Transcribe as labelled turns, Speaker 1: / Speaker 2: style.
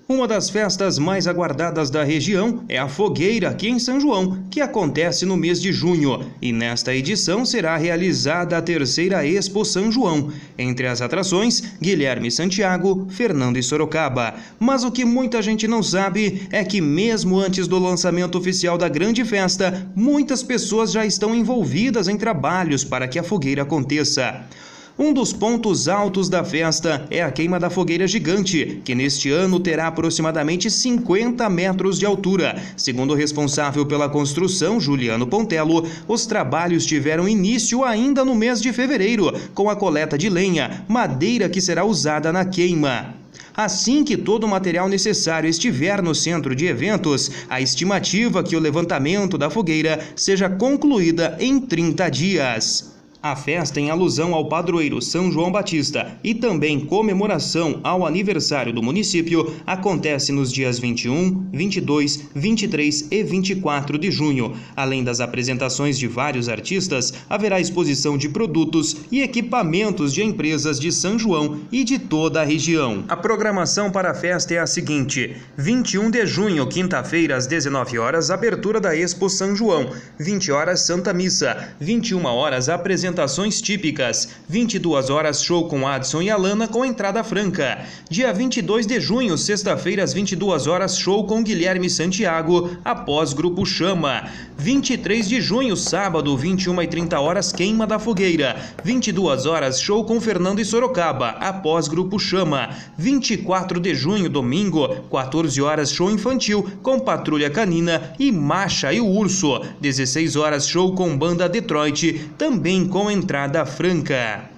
Speaker 1: Uma das festas mais aguardadas da região é a Fogueira aqui em São João, que acontece no mês de junho, e nesta edição será realizada a terceira Expo São João. Entre as atrações, Guilherme Santiago, Fernando e Sorocaba. Mas o que muita gente não sabe é que mesmo antes do lançamento oficial da grande festa, muitas pessoas já estão envolvidas em trabalhos para que a fogueira aconteça. Um dos pontos altos da festa é a queima da fogueira gigante, que neste ano terá aproximadamente 50 metros de altura. Segundo o responsável pela construção, Juliano Pontello, os trabalhos tiveram início ainda no mês de fevereiro, com a coleta de lenha, madeira que será usada na queima. Assim que todo o material necessário estiver no centro de eventos, a estimativa é que o levantamento da fogueira seja concluída em 30 dias. A festa, em alusão ao padroeiro São João Batista e também comemoração ao aniversário do município, acontece nos dias 21, 22, 23 e 24 de junho. Além das apresentações de vários artistas, haverá exposição de produtos e equipamentos de empresas de São João e de toda a região. A programação para a festa é a seguinte: 21 de junho, quinta-feira, às 19 horas, abertura da Expo São João. 20 horas, Santa Missa. 21 horas, apresentações típicas. 22 horas, show com Adson e Alana com entrada franca. Dia 22 de junho, sexta-feira, às 22 horas, show com Guilherme Santiago, após Grupo Chama. 23 de junho, sábado, 21h30 horas, queima da fogueira. 22 horas, show com Fernando e Sorocaba, após Grupo Chama. 24 de junho, domingo, 14 horas, show infantil com Patrulha Canina e Macha e o Urso. 16 horas, show com Banda Detroit, também com entrada franca.